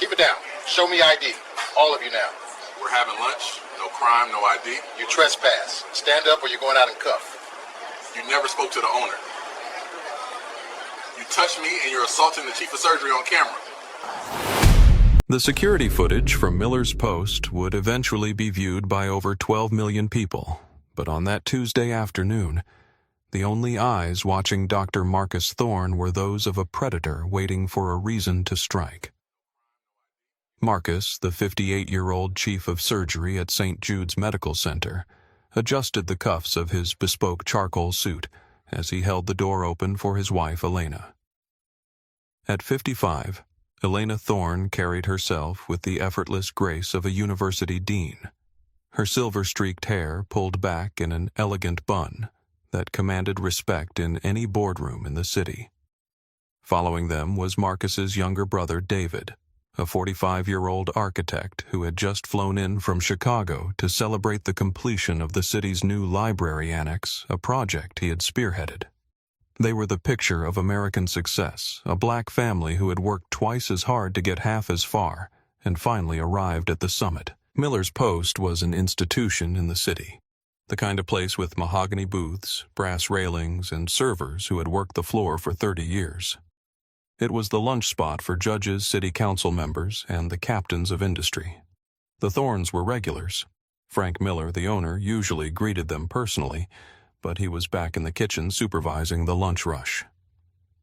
Keep it down. Show me ID. All of you now. We're having lunch. No crime, no ID. You trespass. Stand up or you're going out in cuff. You never spoke to the owner. You touched me and you're assaulting the chief of surgery on camera. The security footage from Miller's Post would eventually be viewed by over 12 million people, but on that Tuesday afternoon, the only eyes watching Dr. Marcus Thorne were those of a predator waiting for a reason to strike. Marcus, the 58-year-old chief of surgery at St. Jude's Medical Center, adjusted the cuffs of his bespoke charcoal suit as he held the door open for his wife, Elena. At 55, Elena Thorne carried herself with the effortless grace of a university dean, her silver-streaked hair pulled back in an elegant bun that commanded respect in any boardroom in the city. Following them was Marcus's younger brother, David, a 45-year-old architect who had just flown in from Chicago to celebrate the completion of the city's new library annex, a project he had spearheaded. They were the picture of American success, a black family who had worked twice as hard to get half as far and finally arrived at the summit. Miller's Post was an institution in the city, the kind of place with mahogany booths, brass railings, and servers who had worked the floor for 30 years. It was the lunch spot for judges, city council members, and the captains of industry. The Thornes were regulars. Frank Miller, the owner, usually greeted them personally, but he was back in the kitchen supervising the lunch rush.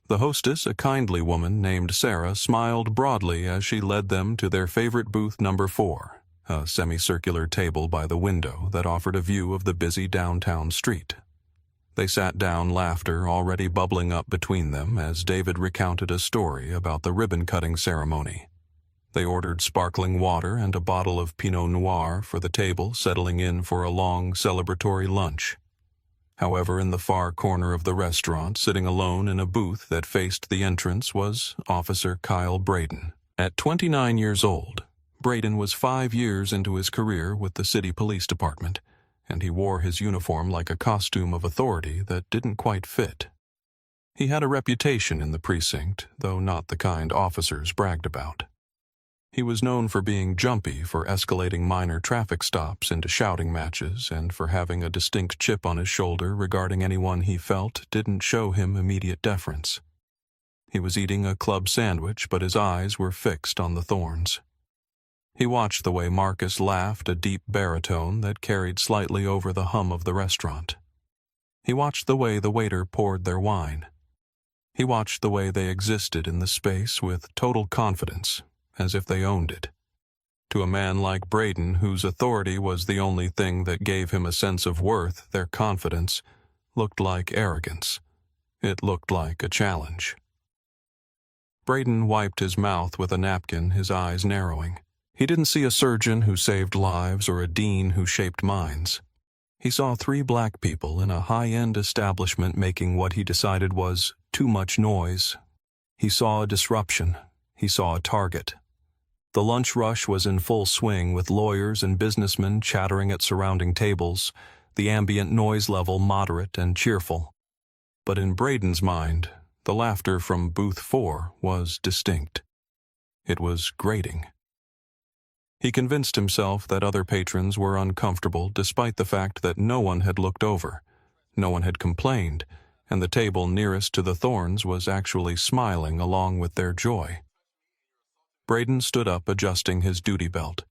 The hostess, a kindly woman named Sarah, smiled broadly as she led them to their favorite booth number 4, a semicircular table by the window that offered a view of the busy downtown street. They sat down, laughter already bubbling up between them as David recounted a story about the ribbon-cutting ceremony. They ordered sparkling water and a bottle of Pinot Noir for the table, settling in for a long, celebratory lunch. However, in the far corner of the restaurant, sitting alone in a booth that faced the entrance, was Officer Kyle Braden. At 29 years old, Braden was 5 years into his career with the city police department, and he wore his uniform like a costume of authority that didn't quite fit. He had a reputation in the precinct, though not the kind officers bragged about. He was known for being jumpy, for escalating minor traffic stops into shouting matches, and for having a distinct chip on his shoulder regarding anyone he felt didn't show him immediate deference. He was eating a club sandwich, but his eyes were fixed on the Thornes. He watched the way Marcus laughed, a deep baritone that carried slightly over the hum of the restaurant. He watched the way the waiter poured their wine. He watched the way they existed in the space with total confidence, as if they owned it. To a man like Braden, whose authority was the only thing that gave him a sense of worth, their confidence looked like arrogance. It looked like a challenge. Braden wiped his mouth with a napkin, his eyes narrowing. He didn't see a surgeon who saved lives or a dean who shaped minds. He saw 3 black people in a high-end establishment making what he decided was too much noise. He saw a disruption. He saw a target. The lunch rush was in full swing, with lawyers and businessmen chattering at surrounding tables, the ambient noise level moderate and cheerful. But in Braden's mind, the laughter from Booth 4 was distinct. It was grating. He convinced himself that other patrons were uncomfortable despite the fact that no one had looked over, no one had complained, and the table nearest to the Thornes was actually smiling along with their joy. Braden stood up, adjusting his duty belt.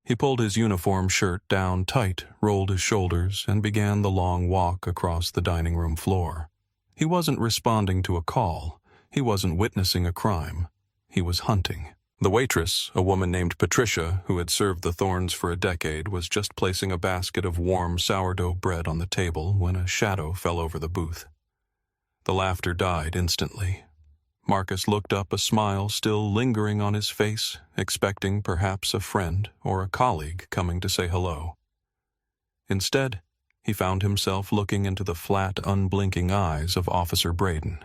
He pulled his uniform shirt down tight, rolled his shoulders, and began the long walk across the dining room floor. He wasn't responding to a call. He wasn't witnessing a crime. He was hunting. The waitress, a woman named Patricia, who had served the Thornes for a decade, was just placing a basket of warm sourdough bread on the table when a shadow fell over the booth. The laughter died instantly. Marcus looked up, a smile still lingering on his face, expecting perhaps a friend or a colleague coming to say hello. Instead, he found himself looking into the flat, unblinking eyes of Officer Braden.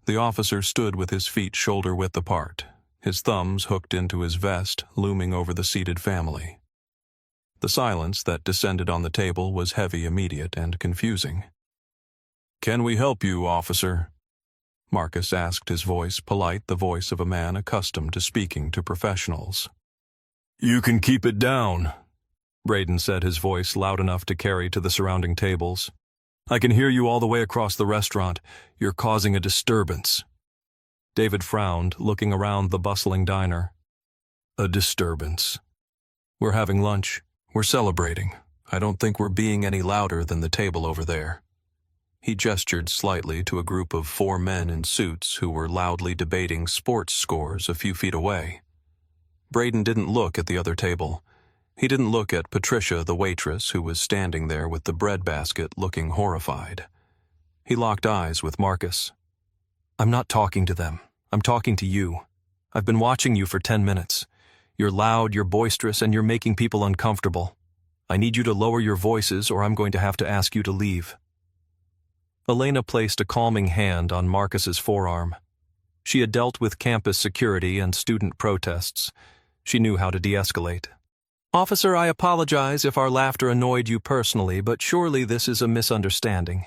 The officer stood with his feet shoulder-width apart, his thumbs hooked into his vest, looming over the seated family. The silence that descended on the table was heavy, immediate, and confusing. "Can we help you, officer?" Marcus asked, his voice polite, the voice of a man accustomed to speaking to professionals. "You can keep it down," Braden said, his voice loud enough to carry to the surrounding tables. "I can hear you all the way across the restaurant. You're causing a disturbance." David frowned, looking around the bustling diner. "A disturbance. We're having lunch. We're celebrating. I don't think we're being any louder than the table over there." He gestured slightly to a group of 4 men in suits who were loudly debating sports scores a few feet away. Braden didn't look at the other table. He didn't look at Patricia, the waitress, who was standing there with the bread basket looking horrified. He locked eyes with Marcus. "I'm not talking to them. I'm talking to you. I've been watching you for 10 minutes. You're loud, you're boisterous, and you're making people uncomfortable. I need you to lower your voices or I'm going to have to ask you to leave." Elena placed a calming hand on Marcus's forearm. She had dealt with campus security and student protests. She knew how to de-escalate. "Officer, I apologize if our laughter annoyed you personally, but surely this is a misunderstanding.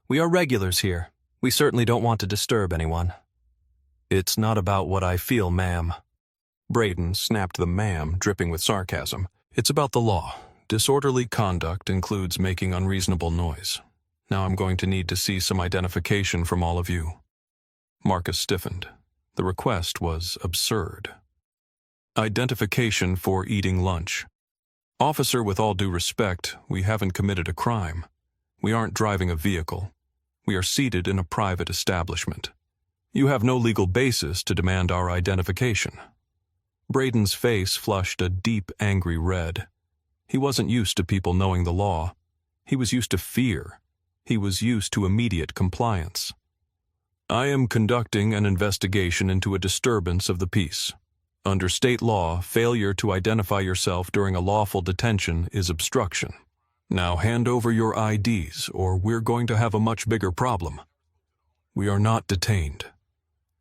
We are regulars here. We certainly don't want to disturb anyone." "It's not about what I feel, ma'am." Braden snapped the ma'am, dripping with sarcasm. "It's about the law. Disorderly conduct includes making unreasonable noise. Now I'm going to need to see some identification from all of you." Marcus stiffened. The request was absurd. "Identification for eating lunch. Officer, with all due respect, we haven't committed a crime. We aren't driving a vehicle. We are seated in a private establishment. You have no legal basis to demand our identification." Braden's face flushed a deep, angry red. He wasn't used to people knowing the law. He was used to fear. He was used to immediate compliance. "I am conducting an investigation into a disturbance of the peace. Under state law, failure to identify yourself during a lawful detention is obstruction. Now hand over your IDs, or we're going to have a much bigger problem." "We are not detained,"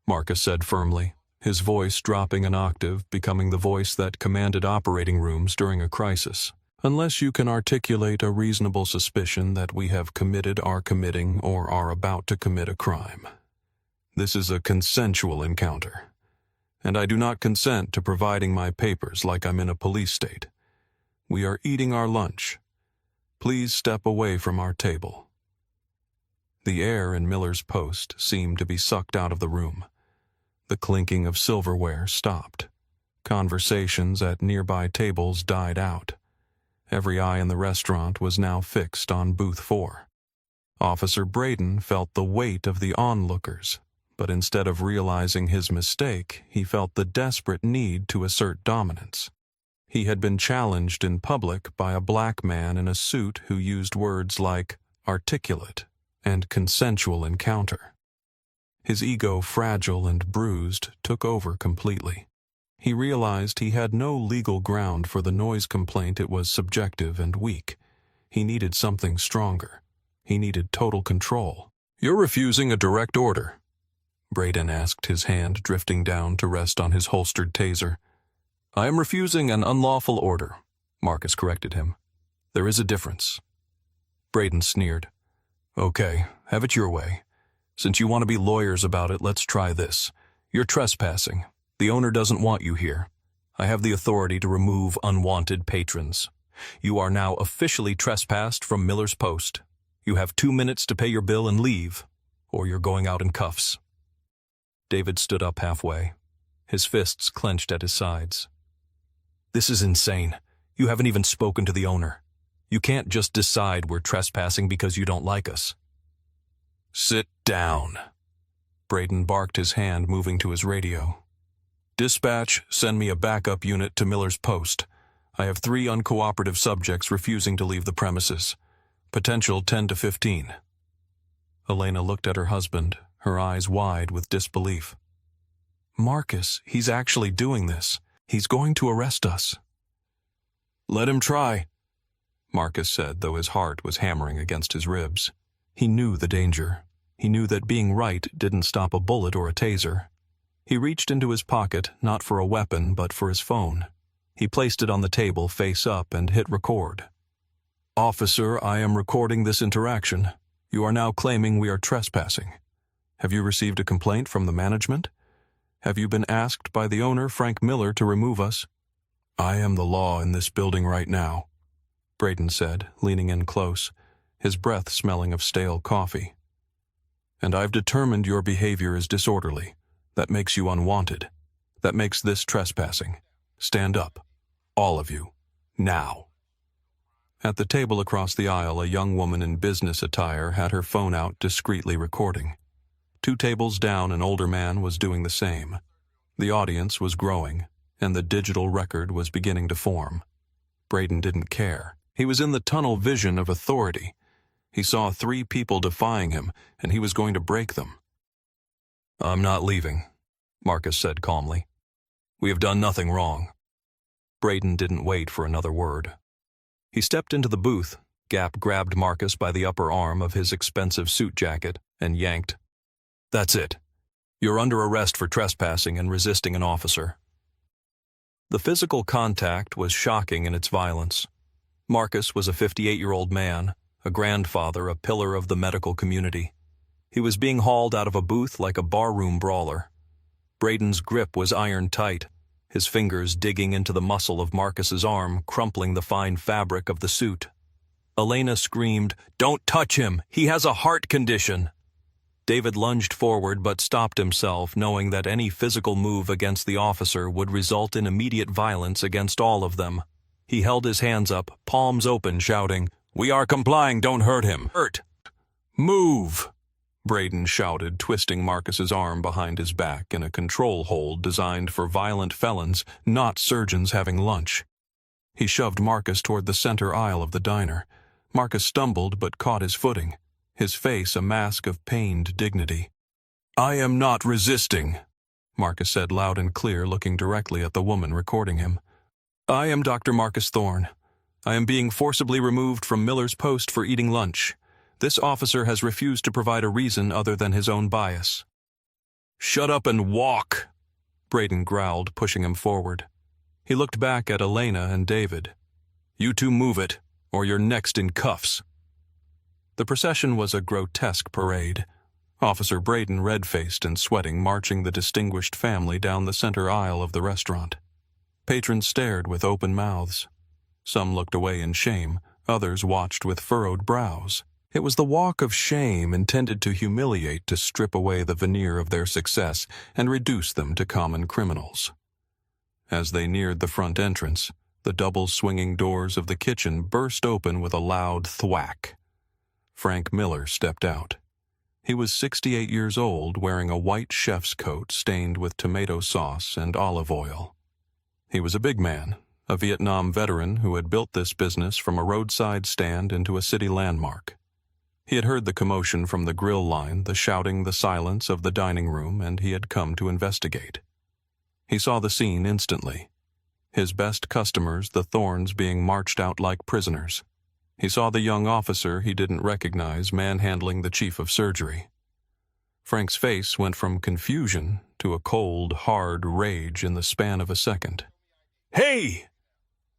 Marcus said firmly, his voice dropping an octave, becoming the voice that commanded operating rooms during a crisis. "Unless you can articulate a reasonable suspicion that we have committed, are committing, or are about to commit a crime. This is a consensual encounter, and I do not consent to providing my papers like I'm in a police state. We are eating our lunch. Please step away from our table." The air in Miller's Post seemed to be sucked out of the room. The clinking of silverware stopped. Conversations at nearby tables died out. Every eye in the restaurant was now fixed on Booth 4. Officer Braden felt the weight of the onlookers, but instead of realizing his mistake, he felt the desperate need to assert dominance. He had been challenged in public by a black man in a suit who used words like articulate and consensual encounter. His ego, fragile and bruised, took over completely. He realized he had no legal ground for the noise complaint. It was subjective and weak. He needed something stronger. He needed total control. "You're refusing a direct order?" Braden asked, his hand drifting down to rest on his holstered taser. "I am refusing an unlawful order," Marcus corrected him. "There is a difference." Braden sneered. "Okay, have it your way. Since you want to be lawyers about it, let's try this. You're trespassing. The owner doesn't want you here. I have the authority to remove unwanted patrons. You are now officially trespassed from Miller's Post. You have 2 minutes to pay your bill and leave, or you're going out in cuffs." David stood up halfway, his fists clenched at his sides. "This is insane. You haven't even spoken to the owner. You can't just decide we're trespassing because you don't like us." "Sit down." Braden barked, his hand moving to his radio. "Dispatch, send me a backup unit to Miller's Post. I have 3 uncooperative subjects refusing to leave the premises. Potential 10 to 15. Elena looked at her husband, her eyes wide with disbelief. "Marcus, he's actually doing this. He's going to arrest us." "Let him try," Marcus said, though his heart was hammering against his ribs. He knew the danger. He knew that being right didn't stop a bullet or a taser. He reached into his pocket, not for a weapon, but for his phone. He placed it on the table face up and hit record. "Officer, I am recording this interaction. You are now claiming we are trespassing. Have you received a complaint from the management? Have you been asked by the owner, Frank Miller, to remove us? I am the law in this building right now, Braden said, leaning in close, his breath smelling of stale coffee. And I've determined your behavior is disorderly. That makes you unwanted. That makes this trespassing. Stand up. All of you. Now. At the table across the aisle, a young woman in business attire had her phone out, discreetly recording. 2 tables down, an older man was doing the same. The audience was growing, and the digital record was beginning to form. Braden didn't care. He was in the tunnel vision of authority. He saw 3 people defying him, and he was going to break them. I'm not leaving, Marcus said calmly. We have done nothing wrong. Braden didn't wait for another word. He stepped into the booth. Gap grabbed Marcus by the upper arm of his expensive suit jacket and yanked. That's it. You're under arrest for trespassing and resisting an officer. The physical contact was shocking in its violence. Marcus was a 58-year-old man, a grandfather, a pillar of the medical community. He was being hauled out of a booth like a barroom brawler. Braden's grip was iron tight, his fingers digging into the muscle of Marcus's arm, crumpling the fine fabric of the suit. Elena screamed, "Don't touch him! He has a heart condition!" David lunged forward but stopped himself, knowing that any physical move against the officer would result in immediate violence against all of them. He held his hands up, palms open, shouting, "We are complying, don't hurt him! Hurt! Move!" Braden shouted, twisting Marcus's arm behind his back in a control hold designed for violent felons, not surgeons having lunch. He shoved Marcus toward the center aisle of the diner. Marcus stumbled but caught his footing, his face a mask of pained dignity. I am not resisting, Marcus said loud and clear, looking directly at the woman recording him. I am Dr. Marcus Thorne. I am being forcibly removed from Miller's post for eating lunch. This officer has refused to provide a reason other than his own bias. Shut up and walk, Braden growled, pushing him forward. He looked back at Elena and David. You two move it, or you're next in cuffs. The procession was a grotesque parade. Officer Braden, red-faced and sweating, marching the distinguished family down the center aisle of the restaurant. Patrons stared with open mouths. Some looked away in shame, others watched with furrowed brows. It was the walk of shame intended to humiliate, to strip away the veneer of their success and reduce them to common criminals. As they neared the front entrance, the double-swinging doors of the kitchen burst open with a loud thwack. Frank Miller stepped out. He was 68 years old, wearing a white chef's coat stained with tomato sauce and olive oil. He was a big man, a Vietnam veteran who had built this business from a roadside stand into a city landmark. He had heard the commotion from the grill line, the shouting, the silence of the dining room, and he had come to investigate. He saw the scene instantly. His best customers, the Thornes, being marched out like prisoners. He saw the young officer he didn't recognize manhandling the chief of surgery. Frank's face went from confusion to a cold, hard rage in the span of a second. Hey!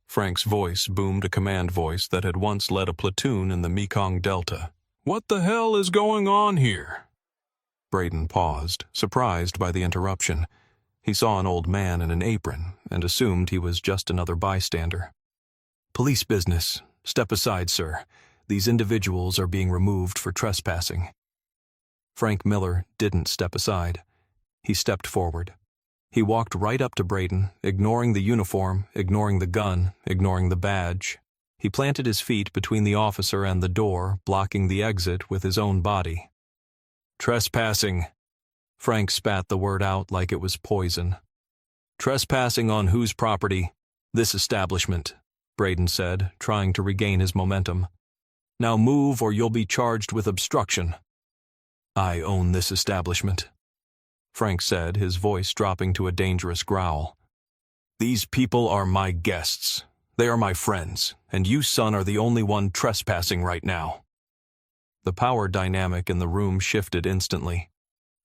Frank's voice boomed, a command voice that had once led a platoon in the Mekong Delta. What the hell is going on here? Braden paused, surprised by the interruption. He saw an old man in an apron and assumed he was just another bystander. Police business. Step aside, sir. These individuals are being removed for trespassing. Frank Miller didn't step aside. He stepped forward. He walked right up to Braden, ignoring the uniform, ignoring the gun, ignoring the badge. He planted his feet between the officer and the door, blocking the exit with his own body. Trespassing. Frank spat the word out like it was poison. Trespassing on whose property? This establishment, Braden said, trying to regain his momentum. Now move or you'll be charged with obstruction. I own this establishment, Frank said, his voice dropping to a dangerous growl. These people are my guests. They are my friends, and you, son, are the only one trespassing right now. The power dynamic in the room shifted instantly.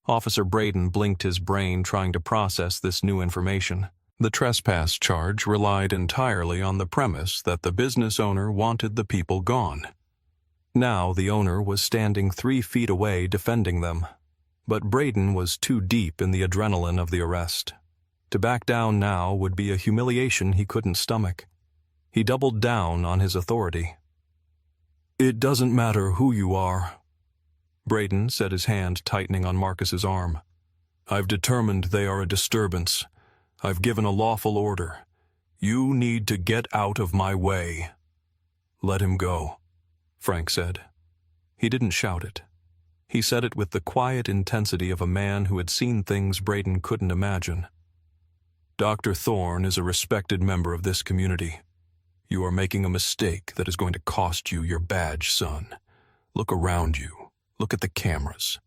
Officer Braden blinked his brain, trying to process this new information. The trespass charge relied entirely on the premise that the business owner wanted the people gone. Now the owner was standing 3 feet away defending them. But Braden was too deep in the adrenaline of the arrest. To back down now would be a humiliation he couldn't stomach. He doubled down on his authority. "It doesn't matter who you are," Braden said, his hand tightening on Marcus's arm. "I've determined they are a disturbance. I've given a lawful order. You need to get out of my way." "Let him go," Frank said. He didn't shout it. He said it with the quiet intensity of a man who had seen things Braden couldn't imagine. "Dr. Thorne is a respected member of this community. You are making a mistake that is going to cost you your badge, son. Look around you. Look at the cameras.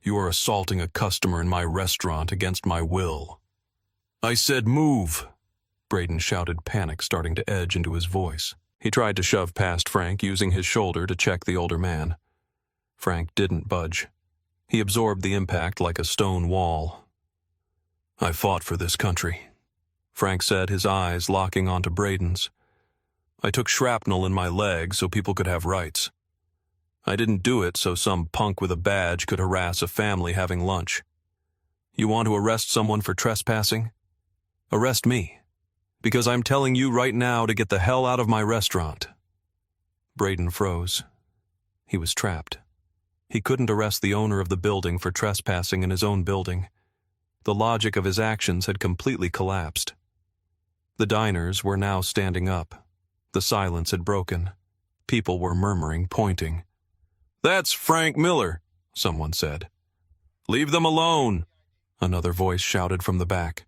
You are assaulting a customer in my restaurant against my will." "I said move," Braden shouted, panic starting to edge into his voice. He tried to shove past Frank, using his shoulder to check the older man. Frank didn't budge. He absorbed the impact like a stone wall. "I fought for this country," Frank said, his eyes locking onto Braden's. "I took shrapnel in my leg so people could have rights. I didn't do it so some punk with a badge could harass a family having lunch. You want to arrest someone for trespassing? Arrest me, because I'm telling you right now to get the hell out of my restaurant." Braden froze. He was trapped. He couldn't arrest the owner of the building for trespassing in his own building. The logic of his actions had completely collapsed. The diners were now standing up. The silence had broken. People were murmuring, pointing. "That's Frank Miller," someone said. "Leave them alone," another voice shouted from the back.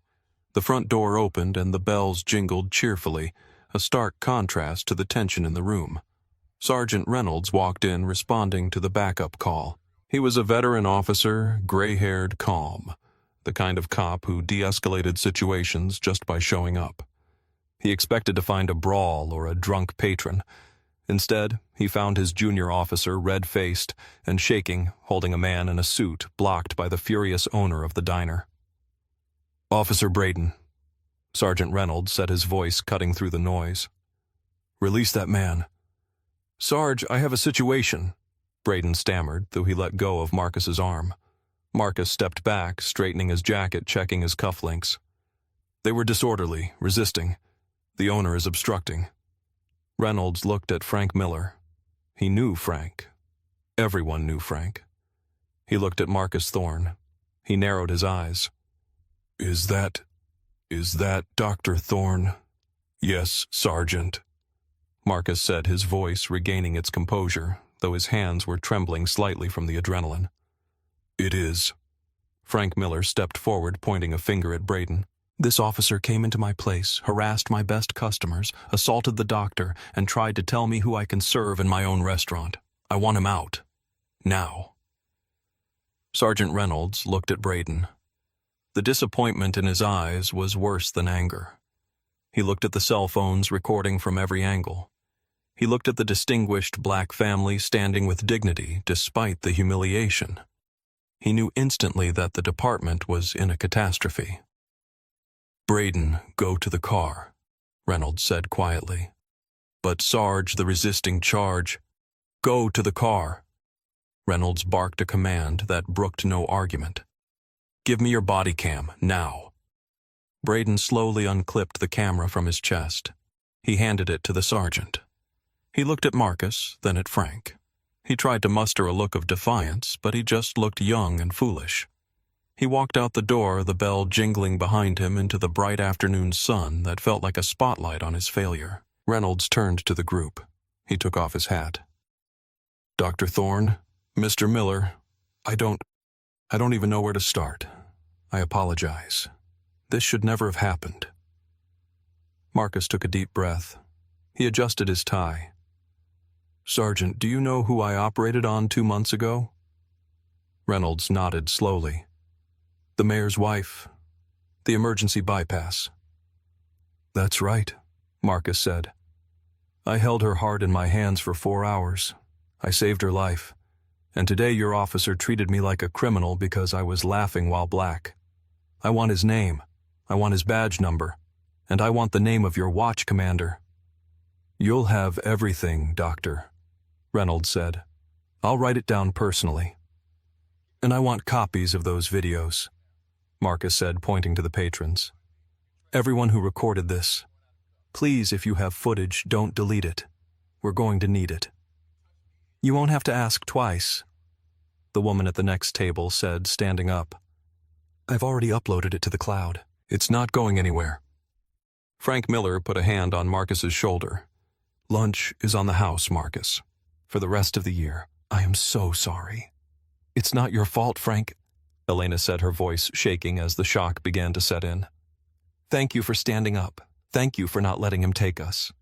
The front door opened and the bells jingled cheerfully, a stark contrast to the tension in the room. Sergeant Reynolds walked in, responding to the backup call. He was a veteran officer, gray-haired, calm, the kind of cop who de-escalated situations just by showing up. He expected to find a brawl or a drunk patron. Instead, he found his junior officer red-faced and shaking, holding a man in a suit blocked by the furious owner of the diner. "Officer Braden," Sergeant Reynolds said, his voice cutting through the noise. "Release that man." "Sarge, I have a situation," Braden stammered, though he let go of Marcus's arm. Marcus stepped back, straightening his jacket, checking his cufflinks. "They were disorderly, resisting. The owner is obstructing." Reynolds looked at Frank Miller. He knew Frank. Everyone knew Frank. He looked at Marcus Thorne. He narrowed his eyes. Is that Dr. Thorne?" "Yes, Sergeant," Marcus said, his voice regaining its composure, though his hands were trembling slightly from the adrenaline. "It is." Frank Miller stepped forward, pointing a finger at Braden. "This officer came into my place, harassed my best customers, assaulted the doctor, and tried to tell me who I can serve in my own restaurant. I want him out. Now." Sergeant Reynolds looked at Braden. The disappointment in his eyes was worse than anger. He looked at the cell phones recording from every angle. He looked at the distinguished black family standing with dignity despite the humiliation. He knew instantly that the department was in a catastrophe. "Braden, go to the car," Reynolds said quietly. "But Sarge, the resisting charge, go to the car." Reynolds barked a command that brooked no argument. "Give me your body cam, now." Braden slowly unclipped the camera from his chest. He handed it to the sergeant. He looked at Marcus, then at Frank. He tried to muster a look of defiance, but he just looked young and foolish. He walked out the door, the bell jingling behind him, into the bright afternoon sun that felt like a spotlight on his failure. Reynolds turned to the group. He took off his hat. "Dr. Thorne, Mr. Miller, I don't even know where to start. I apologize. This should never have happened." Marcus took a deep breath. He adjusted his tie. "Sergeant, do you know who I operated on 2 months ago?" Reynolds nodded slowly. "The mayor's wife. The emergency bypass." "That's right," Marcus said. "I held her heart in my hands for 4 hours. I saved her life. And today your officer treated me like a criminal because I was laughing while black. I want his name. I want his badge number. And I want the name of your watch commander." "You'll have everything, Doctor," Reynolds said. "I'll write it down personally." And I want copies of those videos, Marcus said, pointing to the patrons. Everyone who recorded this. Please, if you have footage, don't delete it. We're going to need it. You won't have to ask twice, the woman at the next table said, standing up. I've already uploaded it to the cloud. It's not going anywhere. Frank Miller put a hand on Marcus's shoulder. Lunch is on the house, Marcus. For the rest of the year. I am so sorry. It's not your fault, Frank, Elena said, her voice shaking as the shock began to set in. Thank you for standing up. Thank you for not letting him take us.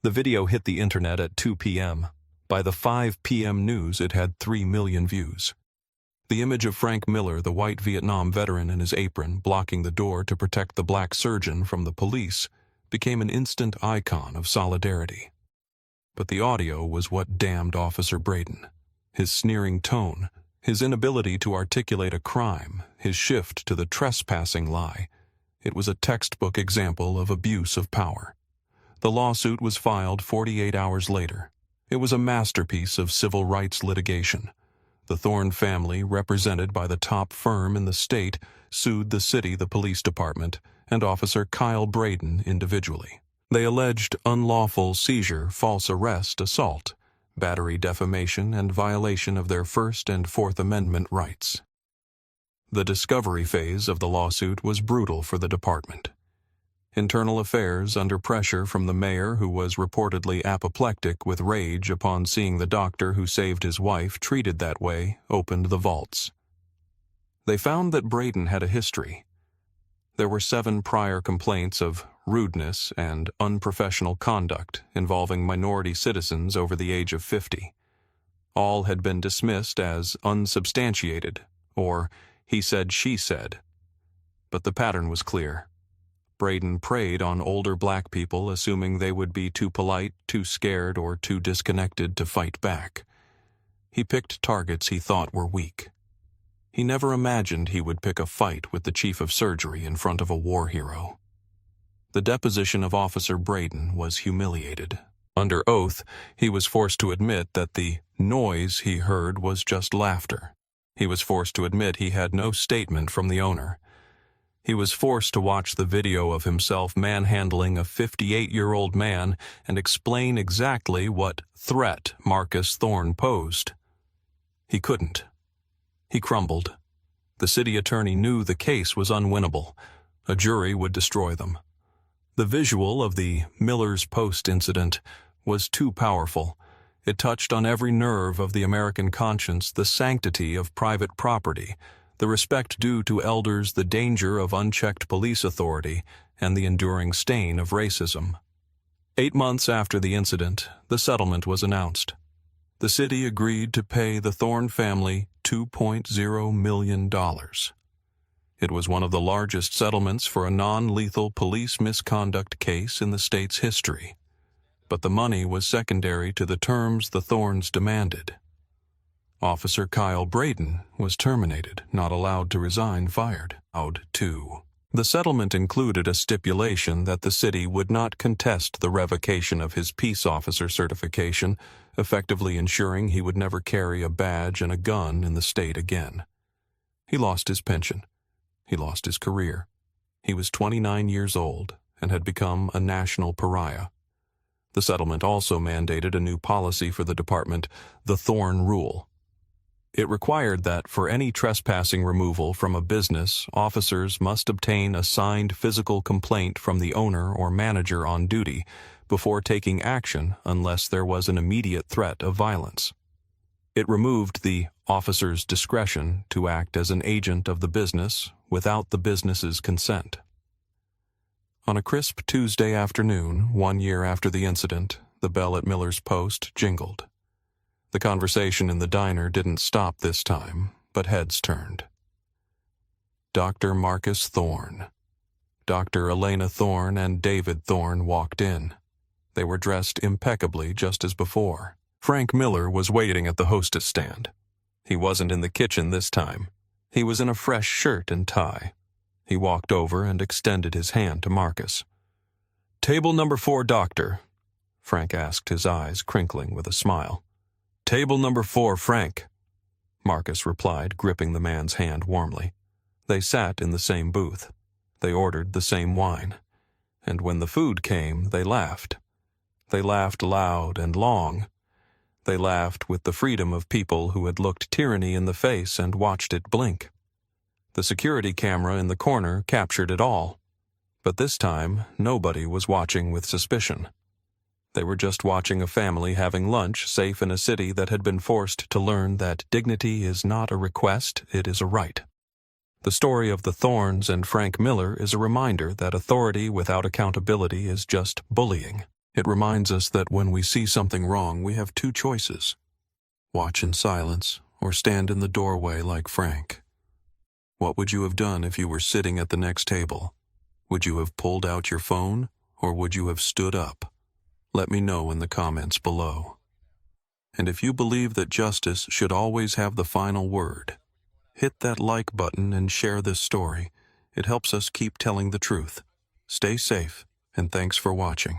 The video hit the internet at 2 p.m. By the 5 p.m. news, it had 3 million views. The image of Frank Miller, the white Vietnam veteran in his apron, blocking the door to protect the black surgeon from the police, became an instant icon of solidarity. But the audio was what damned Officer Braden. His sneering tone, his inability to articulate a crime, his shift to the trespassing lie. It was a textbook example of abuse of power. The lawsuit was filed 48 hours later. It was a masterpiece of civil rights litigation. The Thorne family, represented by the top firm in the state, sued the city, the police department, and Officer Kyle Braden individually. They alleged unlawful seizure, false arrest, assault, battery, defamation, and violation of their First and Fourth Amendment rights. The discovery phase of the lawsuit was brutal for the department. Internal Affairs, under pressure from the mayor, who was reportedly apoplectic with rage upon seeing the doctor who saved his wife treated that way, opened the vaults. They found that Braden had a history. There were 7 prior complaints of rudeness and unprofessional conduct involving minority citizens over the age of 50. All had been dismissed as unsubstantiated, or he said, she said. But the pattern was clear. Braden preyed on older black people, assuming they would be too polite, too scared, or too disconnected to fight back. He picked targets he thought were weak. He never imagined he would pick a fight with the chief of surgery in front of a war hero. The deposition of Officer Braden was humiliated. Under oath, he was forced to admit that the noise he heard was just laughter. He was forced to admit he had no statement from the owner. He was forced to watch the video of himself manhandling a 58-year-old man and explain exactly what threat Marcus Thorne posed. He couldn't. He crumbled. The city attorney knew the case was unwinnable. A jury would destroy them. The visual of the Miller's Post incident was too powerful. It touched on every nerve of the American conscience, the sanctity of private property, the respect due to elders, the danger of unchecked police authority, and the enduring stain of racism. 8 months after the incident, the settlement was announced. The city agreed to pay the Thorne family $2.0 million. It was one of the largest settlements for a non-lethal police misconduct case in the state's history. But the money was secondary to the terms the Thornes demanded. Officer Kyle Braden was terminated, not allowed to resign, fired. Out too. The settlement included a stipulation that the city would not contest the revocation of his peace officer certification, effectively ensuring he would never carry a badge and a gun in the state again. He lost his pension. He lost his career. He was 29 years old and had become a national pariah. The settlement also mandated a new policy for the department, the Thorne Rule. It required that for any trespassing removal from a business, officers must obtain a signed physical complaint from the owner or manager on duty before taking action unless there was an immediate threat of violence. It removed the officer's discretion to act as an agent of the business without the business's consent. On a crisp Tuesday afternoon, 1 year after the incident, the bell at Miller's Post jingled. The conversation in the diner didn't stop this time, but heads turned. Dr. Marcus Thorne, Dr. Elena Thorne, and David Thorne walked in. They were dressed impeccably, just as before. Frank Miller was waiting at the hostess stand. He wasn't in the kitchen this time. He was in a fresh shirt and tie. He walked over and extended his hand to Marcus. "Table number 4, doctor," Frank asked, his eyes crinkling with a smile. "Table number 4, Frank." Marcus replied, gripping the man's hand warmly. They sat in the same booth. They ordered the same wine. And when the food came, they laughed. They laughed loud and long. They laughed with the freedom of people who had looked tyranny in the face and watched it blink. The security camera in the corner captured it all. But this time, nobody was watching with suspicion. They were just watching a family having lunch safe in a city that had been forced to learn that dignity is not a request, it is a right. The story of the Thorns and Frank Miller is a reminder that authority without accountability is just bullying. It reminds us that when we see something wrong, we have two choices: watch in silence or stand in the doorway like Frank. What would you have done if you were sitting at the next table? Would you have pulled out your phone, or would you have stood up? Let me know in the comments below. And if you believe that justice should always have the final word, hit that like button and share this story. It helps us keep telling the truth. Stay safe, and thanks for watching.